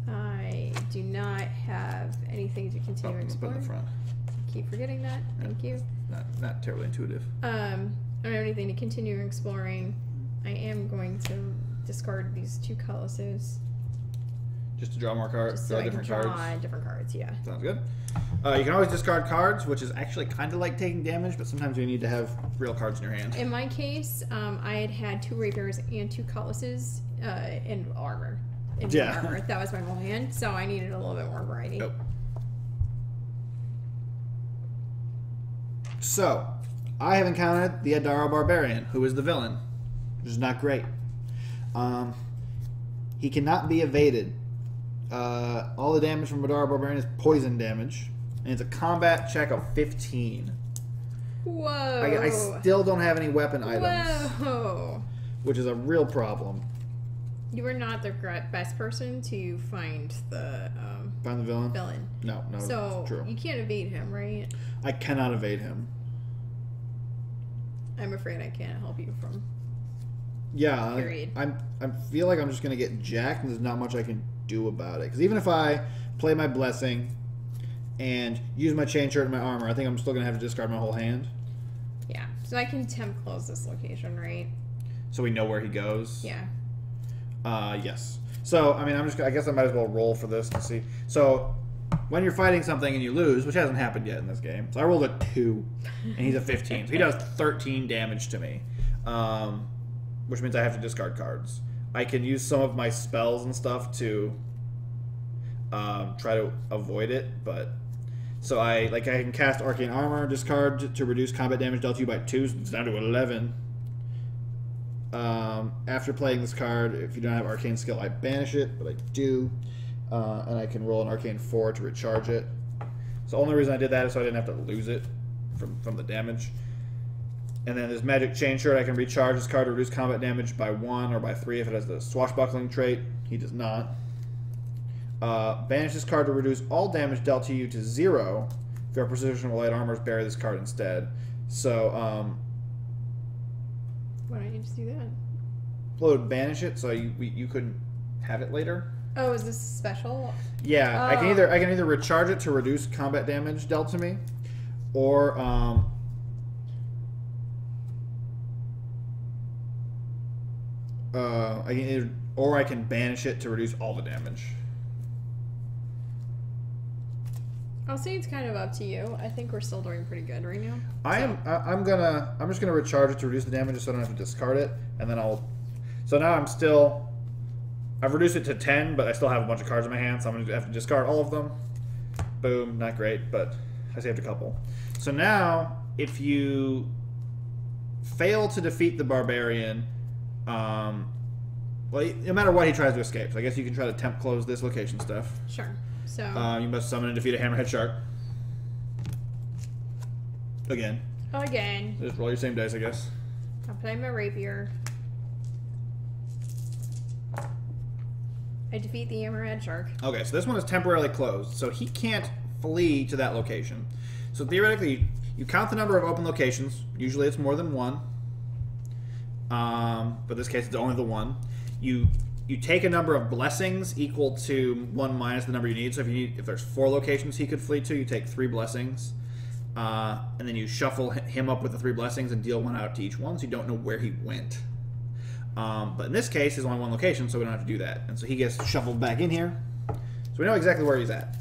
I do not have anything to continue Put exploring. in the front. Keep forgetting that. Thank you. Not terribly intuitive. I don't have anything to continue exploring. I am going to discard these 2 colossus. Just to draw more cards, Just so draw I different can draw cards. different cards, yeah. Sounds good. You can always discard cards, which is actually kind of like taking damage, but sometimes you need to have real cards in your hand. In my case, I had 2 rapiers and 2 colossus and armor. Armor. That was my whole hand, so I needed a little bit more variety. Nope. So, I have encountered the Adara Barbarian, who is the villain, which is not great. He cannot be evaded. All the damage from Adara Barbarian is poison damage, and it's a combat check of 15. Whoa! I still don't have any weapon items, Whoa! which is a real problem. You are not the best person to find the Find the villain? villain. No, So true. you can't evade him, right? I cannot evade him. I'm afraid I can't help you from. Yeah, Period. I feel like I'm just gonna get jacked, and there's not much I can do about it. Because even if I play my blessing and use my chain shirt and my armor, I think I'm still gonna have to discard my whole hand. Yeah. So I can temp close this location, right? So we know where he goes. Yeah. Yes. So I mean, I guess I might as well roll for this to see. So when you're fighting something and you lose, which hasn't happened yet in this game, so I rolled a 2, and he's a 15, so he does 13 damage to me, which means I have to discard cards. I can use some of my spells and stuff to try to avoid it, but so I can cast Arcane Armor, discard to reduce combat damage dealt to you by 2, so it's down to 11. After playing this card, if you don't have Arcane Skill, I banish it, but I do, and I can roll an Arcane 4 to recharge it. So the only reason I did that is so I didn't have to lose it from the damage. And then there's Magic Chain Shirt. I can recharge this card to reduce combat damage by 1 or by 3 if it has the Swashbuckling trait. He does not. Banish this card to reduce all damage dealt to you to 0. If you have Precision or Light Armors, bury this card instead. So, Why don't you just do that? would banish it so you couldn't have it later. Oh, is this special? Yeah, I can either recharge it to reduce combat damage dealt to me, or I can banish it to reduce all the damage. I'll say it's kind of up to you. I think we're still doing pretty good right now. I'm just gonna recharge it to reduce the damage so I don't have to discard it, and then so now I've reduced it to 10, but I still have a bunch of cards in my hand, so I'm gonna have to discard all of them. Boom, not great, but I saved a couple. So now, if you fail to defeat the barbarian, well, no matter what, he tries to escape. So I guess you can try to temp close this location stuff. Sure. So You must summon and defeat a hammerhead shark. Again. again, Just roll your same dice, I guess. I'll play my rapier. I defeat the hammerhead shark. Okay, so this one is temporarily closed, so he can't flee to that location. So theoretically, you count the number of open locations. Usually it's more than one. But in this case, it's only the one. You take a number of blessings equal to 1 minus the number you need. So if there's 4 locations he could flee to, you take 3 blessings. And then you shuffle him up with the 3 blessings and deal 1 out to each one, so you don't know where he went. But in this case, there's only 1 location, so we don't have to do that. And so he gets shuffled back in here. So we know exactly where he's at.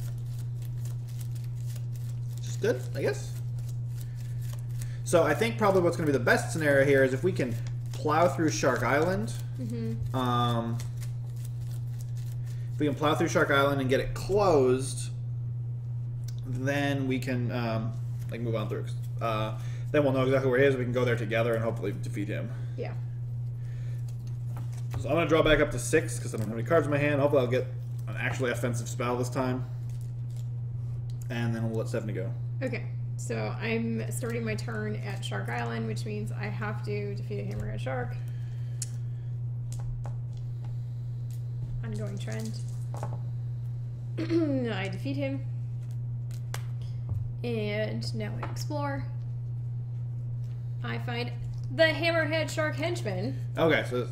Which is good, I guess. So I think probably what's going to be the best scenario here is if we can plow through Shark Island. Mm-hmm. If we can plow through Shark Island and get it closed, then we can move on through. Then we'll know exactly where he is. We can go there together and hopefully defeat him. Yeah. So I'm going to draw back up to 6 because I don't have any cards in my hand. Hopefully I'll get an actually offensive spell this time. And then we'll let Stephanie go. Okay. So I'm starting my turn at Shark Island, which means I have to defeat a hammerhead shark. Ongoing trend. I defeat him. And now I explore. I find the hammerhead shark henchman. Okay, so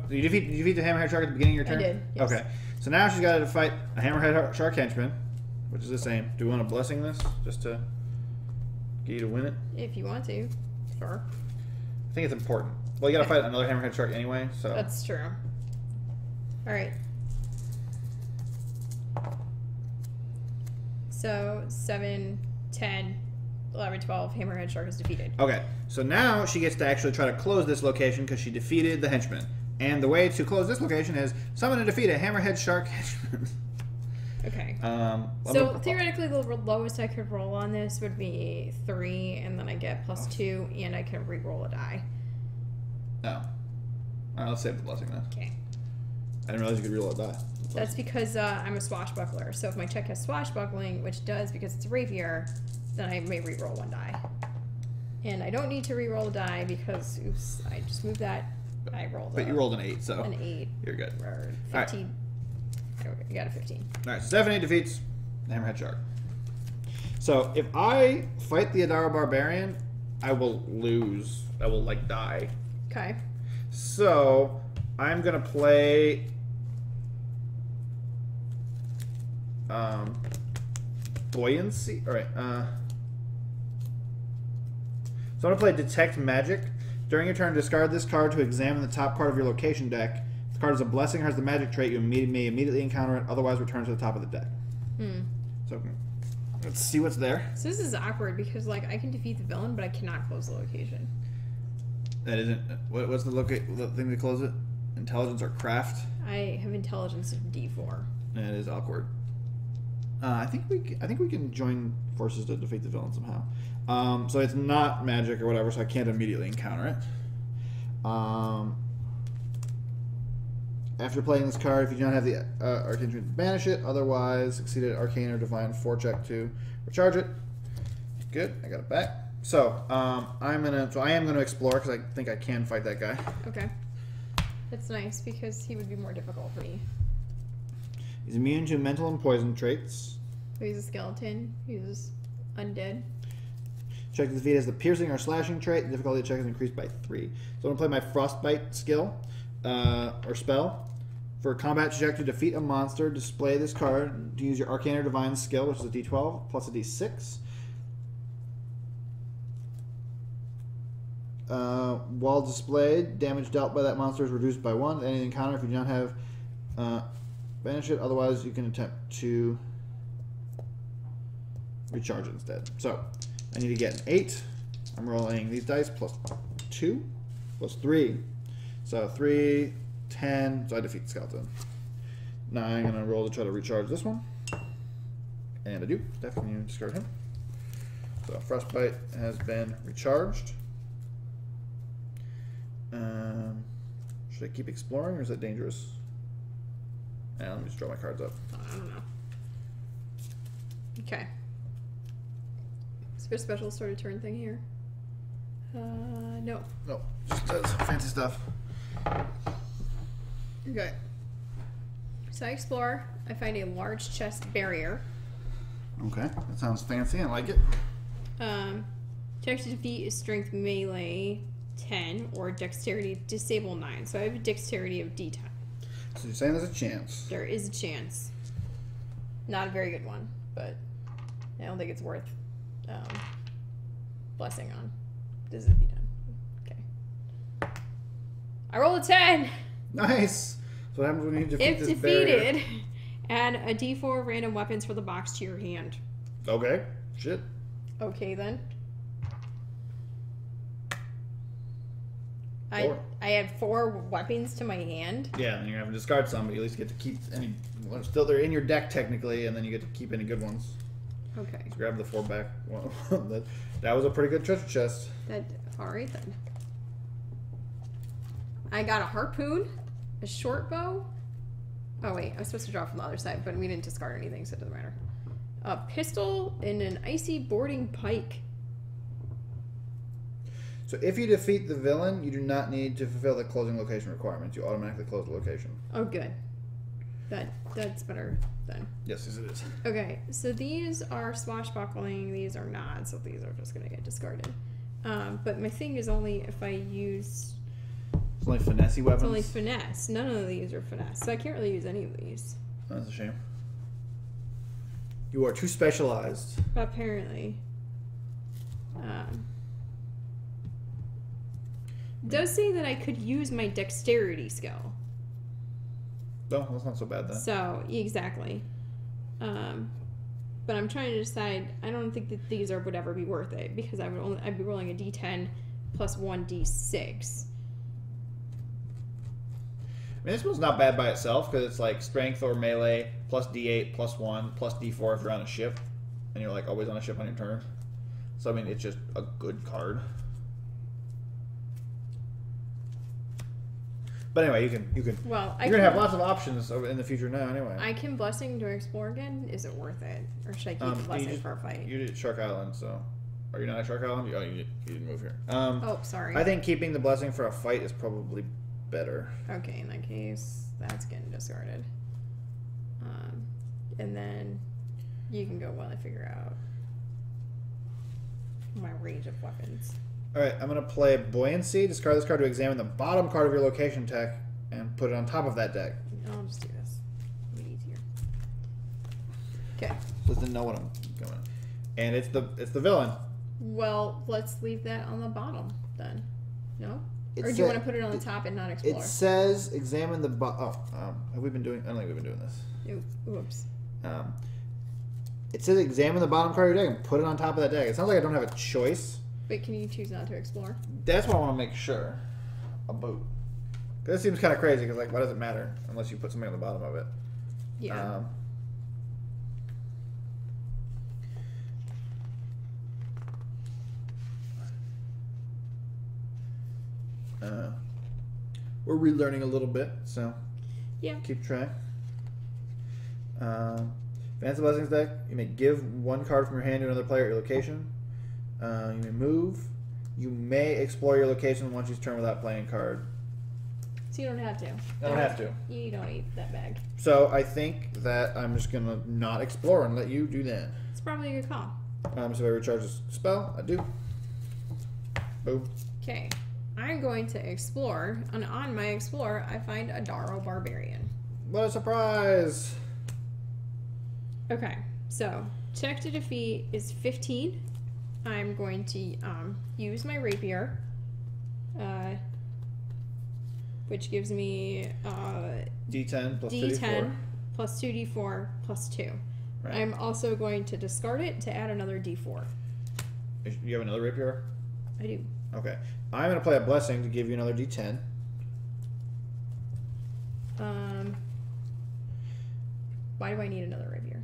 you defeat the hammerhead shark at the beginning of your turn? I did, yes. Okay, so now she's got to fight a hammerhead shark henchman, which is the same. Do we want to blessing this just to get you to win it? If you want to, sure. I think it's important. Well, you got to fight another hammerhead shark anyway, so. That's true. All right. So 7, 10, 11, 12, hammerhead shark is defeated. Okay, so now she gets to actually try to close this location because she defeated the henchman. And the way to close this location is summon and defeat a hammerhead shark henchman. Okay. So theoretically, the lowest I could roll on this would be 3, and then I get +2, and I can re-roll a die. No. All right, let's save the blessing then. Okay. I didn't realize you could re-roll a die. That's because I'm a swashbuckler. So if my check has swashbuckling, which does because it's a rapier, then I may re-roll 1 die. And I don't need to re-roll a die because, oops, I just moved that. I rolled But you rolled an 8, so. An 8. You're good. Or 15. Right. I got a 15. Alright, so Stephanie defeats the hammerhead shark. So if I fight the Adara Barbarian, I will lose. I will, die. Okay. So I'm going to play Buoyancy. Alright, so I'm going to play Detect Magic. During your turn, discard this card to examine the top card of your location deck. If the card is a blessing or has the magic trait, you may immediately encounter it, otherwise return to the top of the deck. So let's see what's there. So this is awkward because I can defeat the villain, but I cannot close the location. That isn't. What's the thing to close it? Intelligence or craft? I have intelligence of D4. Yeah, it is awkward. I think we can join forces to defeat the villain somehow. So it's not magic or whatever, so I can't immediately encounter it. After playing this card, if you do not have the arcane trait, banish it. Otherwise, succeed at arcane or divine 4 check to recharge it. Good, I got it back. So I am gonna explore because I think I can fight that guy. Okay, that's nice because he would be more difficult for me. He's immune to mental and poison traits. He's a skeleton. He's undead. Check to defeat has the piercing or slashing trait. The difficulty of the check is increased by 3. So I'm going to play my Frostbite skill or spell. For a combat check to defeat a monster, display this card to use your Arcane or Divine skill, which is a D12 plus a D6. While displayed, damage dealt by that monster is reduced by 1. Any encounter, if you do not have, banish it. Otherwise, you can attempt to recharge it instead. So I need to get an 8. I'm rolling these dice plus 2 plus 3. So 3, 10. So I defeat the skeleton. Now I'm going to roll to try to recharge this one. And I do. Definitely discard him. So Frostbite has been recharged. Should I keep exploring or is that dangerous? Yeah, let me just draw my cards up. I don't know. Okay. Is there a special sort of turn thing here? No. No, just does fancy stuff. Okay. So I explore. I find a large chest barrier. Okay, that sounds fancy. I like it. Check to defeat is strength melee 10 or dexterity disable 9. So I have a dexterity of D10. So you're saying there's a chance? There is a chance. Not a very good one, but I don't think it's worth blessing on. This is a D10. Okay. I roll a 10! Nice! So what happens when you defeat If this defeated, barrier? add a D4 random weapons for the box to your hand. Okay. Shit. Okay, then. Four. I had 4 weapons to my hand. Yeah, and you're going to discard some, but you at least get to keep any... Well, still, they're in your deck, technically, and then you get to keep any good ones. Okay. So grab the 4 back. That was a pretty good treasure chest. Alright, then. I got a harpoon, a short bow. Oh, wait. I was supposed to draw from the other side, but we didn't discard anything, so it doesn't matter. A pistol and an icy boarding pike. So if you defeat the villain, you do not need to fulfill the closing location requirements. You automatically close the location. Oh, good. That's better then. Yes, it is. Okay, so these are swashbuckling. These are not, so these are just going to get discarded. But my thing is only if I use... It's only finesse weapons? It's only finesse. None of these are finesse, so I can't really use any of these. Oh, that's a shame. You are too specialized. Apparently. It does say that I could use my dexterity skill. Oh, that's not so bad then. So, exactly. But I'm trying to decide, I don't think that these would ever be worth it, because I'd be rolling a d10 plus 1d6. I mean, this one's not bad by itself, because it's like strength or melee, plus d8, plus 1, plus d4 if you're on a ship, and you're like always on a ship on your turn. So, I mean, it's just a good card. But anyway, you can. Well, you're gonna have lots of options in the future now. Anyway, I can blessing to explore again. Is it worth it, or should I keep blessing for a fight? You did Shark Island, so are you not at Shark Island? Oh, you didn't move here. Oh, sorry. I think keeping the blessing for a fight is probably better. Okay, in that case, that's getting discarded. And then you can go while I figure out my range of weapons. Alright, I'm going to play Buoyancy. Discard this card to examine the bottom card of your location deck and put it on top of that deck. I'll just do this. It'll be easier. Okay. Just didn't know what I'm going. And it's the villain. Well, let's leave that on the bottom then. No? Or do you want to put it on the top and not explore? It says examine the have we been doing... I don't think we've been doing this. Oops. It says examine the bottom card of your deck and put it on top of that deck. It sounds like I don't have a choice. But can you choose not to explore? That's what I want to make sure about. Because it seems kind of crazy, because, like, why does it matter unless you put something on the bottom of it? Yeah. We're relearning a little bit, so yeah. Keep track. Fancy Blessings deck, you may give one card from your hand to another player at your location. You may move. You may explore your location once each turn without playing a card. So you don't have to. I don't have to. You don't eat that bag. So I think that I'm just going to not explore and let you do that. It's probably a good call. So if I recharge this spell, I do. Boom. Okay. I'm going to explore, and on my explore, I find a Darrow Barbarian. What a surprise! Okay, so check to defeat is 15. I'm going to use my rapier, which gives me D10 plus D10 2d4. plus 2d4 plus 2. Right. I'm also going to discard it to add another d4. You have another rapier? I do. Okay. I'm going to play a blessing to give you another D10. Why do I need another rapier?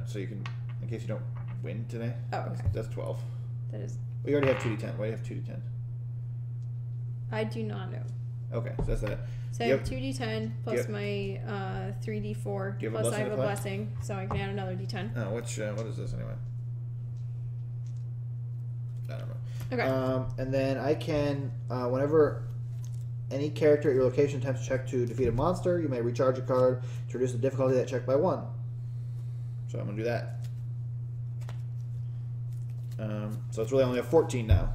So you can, in case you don't win today. Oh, okay. That's 12. That is. We already have 2d10. Why do you have 2d10? I do not know. Okay, so that's that. So I have 2d10 plus my 3d4 plus I have a blessing, so I can add another d10. Oh, what is this anyway? I don't know. Okay. And then I can, whenever any character at your location attempts to check to defeat a monster, you may recharge a card to reduce the difficulty of that check by 1. So I'm going to do that. So it's really only a 14 now.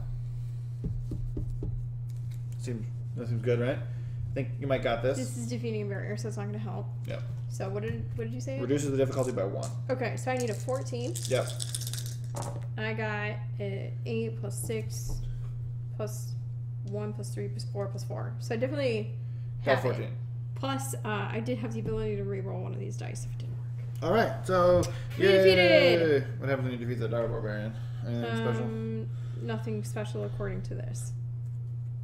That seems good, right? I think you might got this. This is defeating a barrier, so it's not going to help. Yep. So what did you say? Reduces the difficulty by 1. Okay, so I need a 14. Yep. I got an 8 plus 6 plus 1 plus 3 plus 4 plus 4. So I definitely have 14. it. Plus, I did have the ability to reroll one of these dice if it didn't work. All right, so We defeated! What happens when you defeat the Dire Barbarian? Anything special? Nothing special according to this.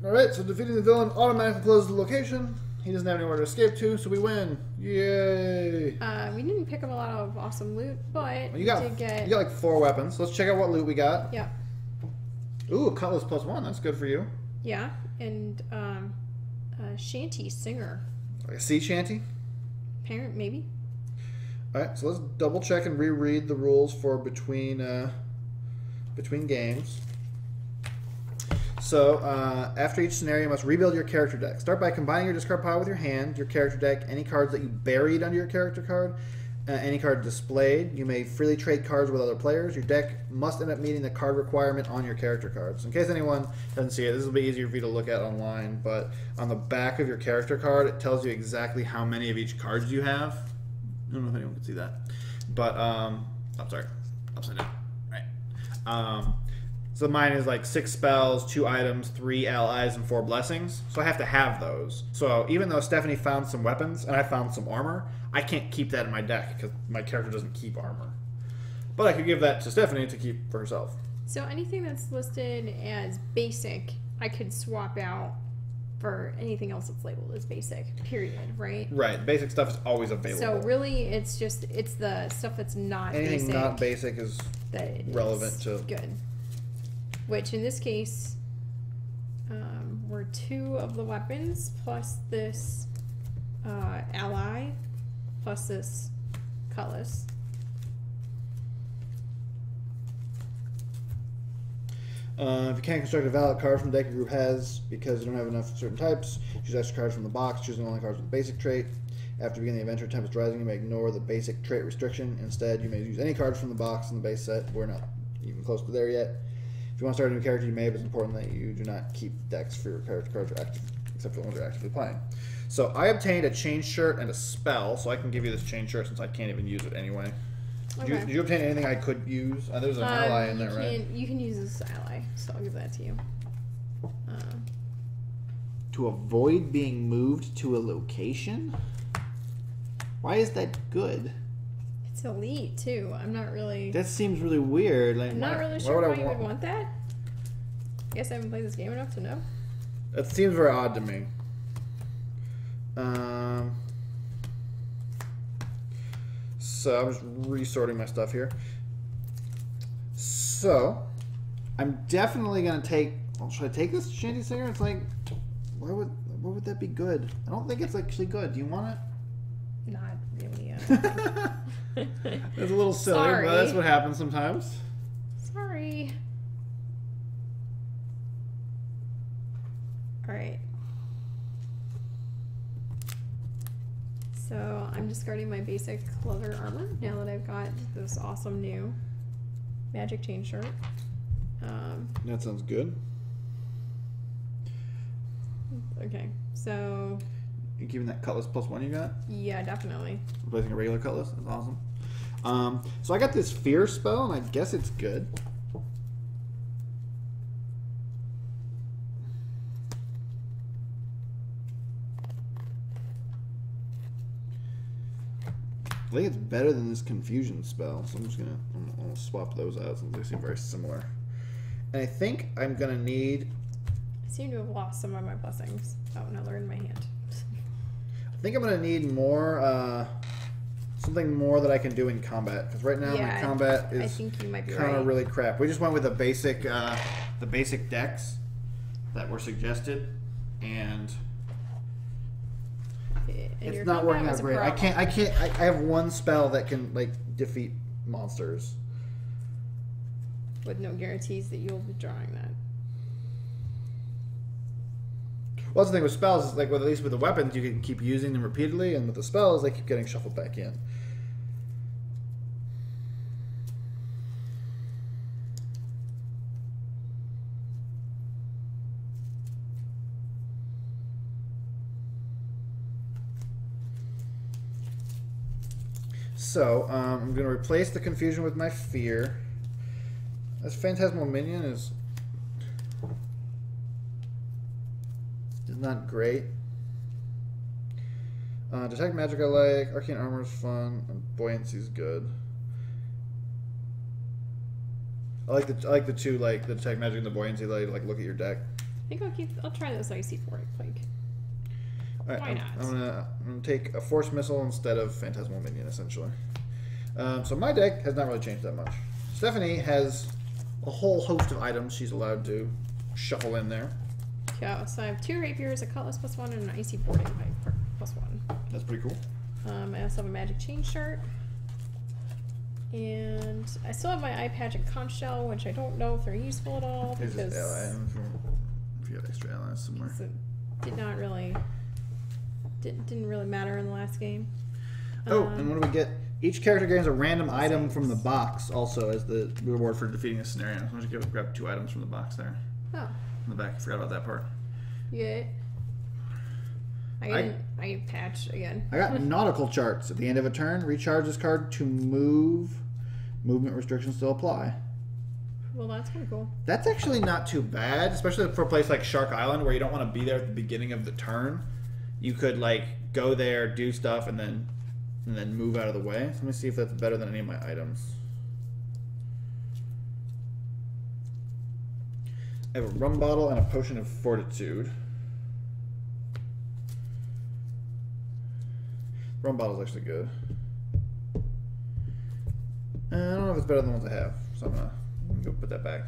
All right, so defeating the villain automatically closes the location. He doesn't have anywhere to escape to, so we win. Yay! We didn't pick up a lot of awesome loot, but You got like 4 weapons. Let's check out what loot we got. Yeah. Ooh, cutlass +1. That's good for you. Yeah, and shanty singer. Like a sea shanty. Parent maybe. All right, so let's double check and reread the rules for between games. So, after each scenario, you must rebuild your character deck. Start by combining your discard pile with your hand, your character deck, any cards that you buried under your character card, any card displayed. You may freely trade cards with other players. Your deck must end up meeting the card requirement on your character cards. In case anyone doesn't see it, this will be easier for you to look at online, but on the back of your character card, it tells you exactly how many of each cards you have. I don't know if anyone can see that. But, I'm sorry. Upside down. Right. So mine is like 6 spells, 2 items, 3 allies, and 4 blessings. So I have to have those. So even though Stephanie found some weapons and I found some armor, I can't keep that in my deck because my character doesn't keep armor. But I could give that to Stephanie to keep for herself. So anything that's listed as basic, I could swap out for anything else that's labeled as basic, period, right? Right. Basic stuff is always available. So really, it's the stuff that's not anything basic. not basic is that relevant is to... Good. Which in this case, were 2 of the weapons plus this ally plus this cutlass. If you can't construct a valid card from the deck your group has because you don't have enough certain types, choose extra cards from the box, choosing only cards with basic trait. After beginning the adventure, Tempest Rising, you may ignore the basic trait restriction. Instead, you may use any cards from the box in the base set. We're not even close to there yet. If you want to start a new character, you may, but it's important that you do not keep decks for your character cards are active, except for the ones you're actively playing. So I obtained a chain shirt and a spell, so I can give you this chain shirt since I can't even use it anyway. Okay. Did you obtain anything I could use? There's an ally in there, right? You can use this ally, so I'll give that to you. To avoid being moved to a location? Why is that good? It's elite too. I'm not really. That seems really weird. Like, I'm not really sure why you would want that. I guess I haven't played this game enough to know. That seems very odd to me. So I'm just resorting my stuff here. So I'm definitely gonna take. Well, should I take this Shanty Singer? It's like, why would that be good? I don't think it's actually good. Do you want it? Not really. It's a little silly, Sorry. but that's what happens sometimes. Sorry. All right. So I'm discarding my basic leather armor now that I've got this awesome new magic chain shirt. That sounds good. Okay, so You keeping that cutlass +1 you got? yeah, definitely. Replacing a regular cutlass? That's awesome. So I got this fear spell, and I guess it's good. I think it's better than this confusion spell, so I'm just gonna swap those out since they seem very similar. And I think I'm gonna need. I seem to have lost some of my blessings. Oh, now they're in my hand. I think I'm gonna need more, something more that I can do in combat, because right now my combat is kind of really crap. We just went with the basic decks that were suggested, and it's not working out great. I have one spell that can like defeat monsters with no guarantees that you'll be drawing that. Well, that's the thing with spells is like, with, at least with the weapons, you can keep using them repeatedly, and with the spells, they keep getting shuffled back in. So, I'm going to replace the confusion with my fear. This phantasmal minion is not great. Detect magic I like. Arcane armor is fun. And buoyancy is good. I like the two, like the detect magic and the buoyancy. Like look at your deck. I think I'll try this icy fork like. All right, Why not? I'm gonna take a force missile instead of phantasmal minion essentially. So my deck has not really changed that much. Stephanie has a whole host of items she's allowed to shuffle in there. Yeah, so I have 2 rapiers, a cutlass +1, and an icy boarding pipe +1. That's pretty cool. I also have a magic chain shirt. And I still have my eye patch and conch shell, which I don't know if they're useful at all There's because just ally if you have extra allies somewhere. it did not really didn't really matter in the last game. Oh, and what do we get? Each character gains a random item from the Thanks. box also as the reward for defeating a scenario. So I'm just grab 2 items from the box there. Oh, In the back. Forgot about that part. yeah. I got an eye patch again. I got nautical charts. At the end of a turn, recharge this card to move. Movement restrictions still apply. Well, that's kind of cool. That's actually not too bad, especially for a place like Shark Island where you don't want to be there at the beginning of the turn. You could like go there, do stuff, and then move out of the way. So let me see if that's better than any of my items. I have a rum bottle and a potion of fortitude. Rum bottle's actually good. I don't know if it's better than the ones I have, so I'm gonna go put that back.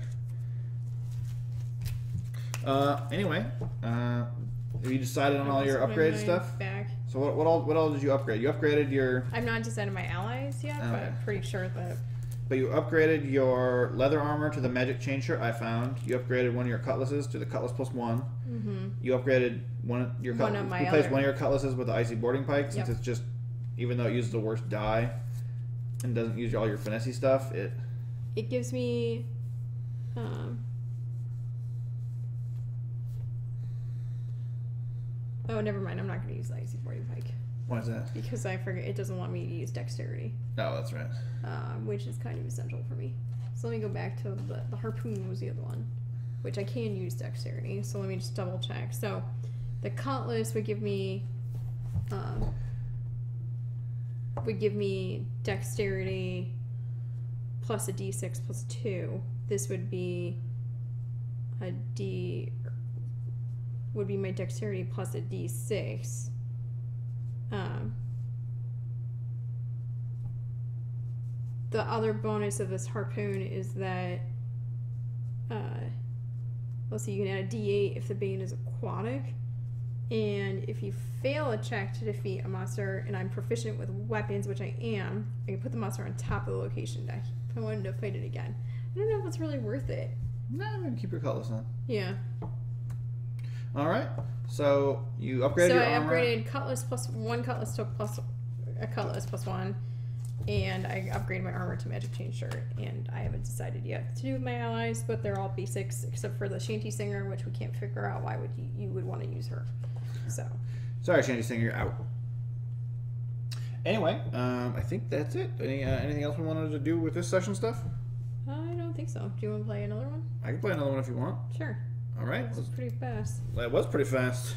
Anyway, have you decided on all your upgrade stuff? Back. So what all did you upgrade? You upgraded your... I've not decided my allies yet, but I'm pretty sure that... But you upgraded your leather armor to the magic chain shirt I found. You upgraded one of your cutlasses to the cutlass +1. Mm-hmm. You upgraded one of your replaced one of your cutlasses with the icy boarding pike, since it's just, even though it uses the worst die and doesn't use all your finessey stuff, it gives me oh, never mind. I'm not going to use the icy boarding pike. Why is that? Because I forget it doesn't want me to use dexterity. Oh, that's right. Which is kind of essential for me. So let me go back to the harpoon was the other one, which I can use dexterity. So let me just double check. So the cutlass would give me dexterity plus a d6 plus 2. This would be my dexterity plus a d6. The other bonus of this harpoon is that let's see, you can add a d8 if the bane is aquatic, and if you fail a check to defeat a monster and I'm proficient with weapons, which I am, I can put the monster on top of the location deck if I wanted to fight it again. I don't know if it's really worth it. No, I'm gonna keep your cutlass on. Yeah. All right. So you upgraded your armor. So I upgraded cutlass plus 1 cutlass to plus a cutlass +1, and I upgraded my armor to magic chain shirt. And I haven't decided yet what to do with my allies, but they're all basics except for the Shanty Singer, which we can't figure out why would you would want to use her. So. Sorry, Shanty Singer, you're out. Anyway, I think that's it. Anything else we wanted to do with this session stuff? I don't think so. Do you want to play another one? I can play another one if you want. Sure. All right. That was pretty fast. That was pretty fast.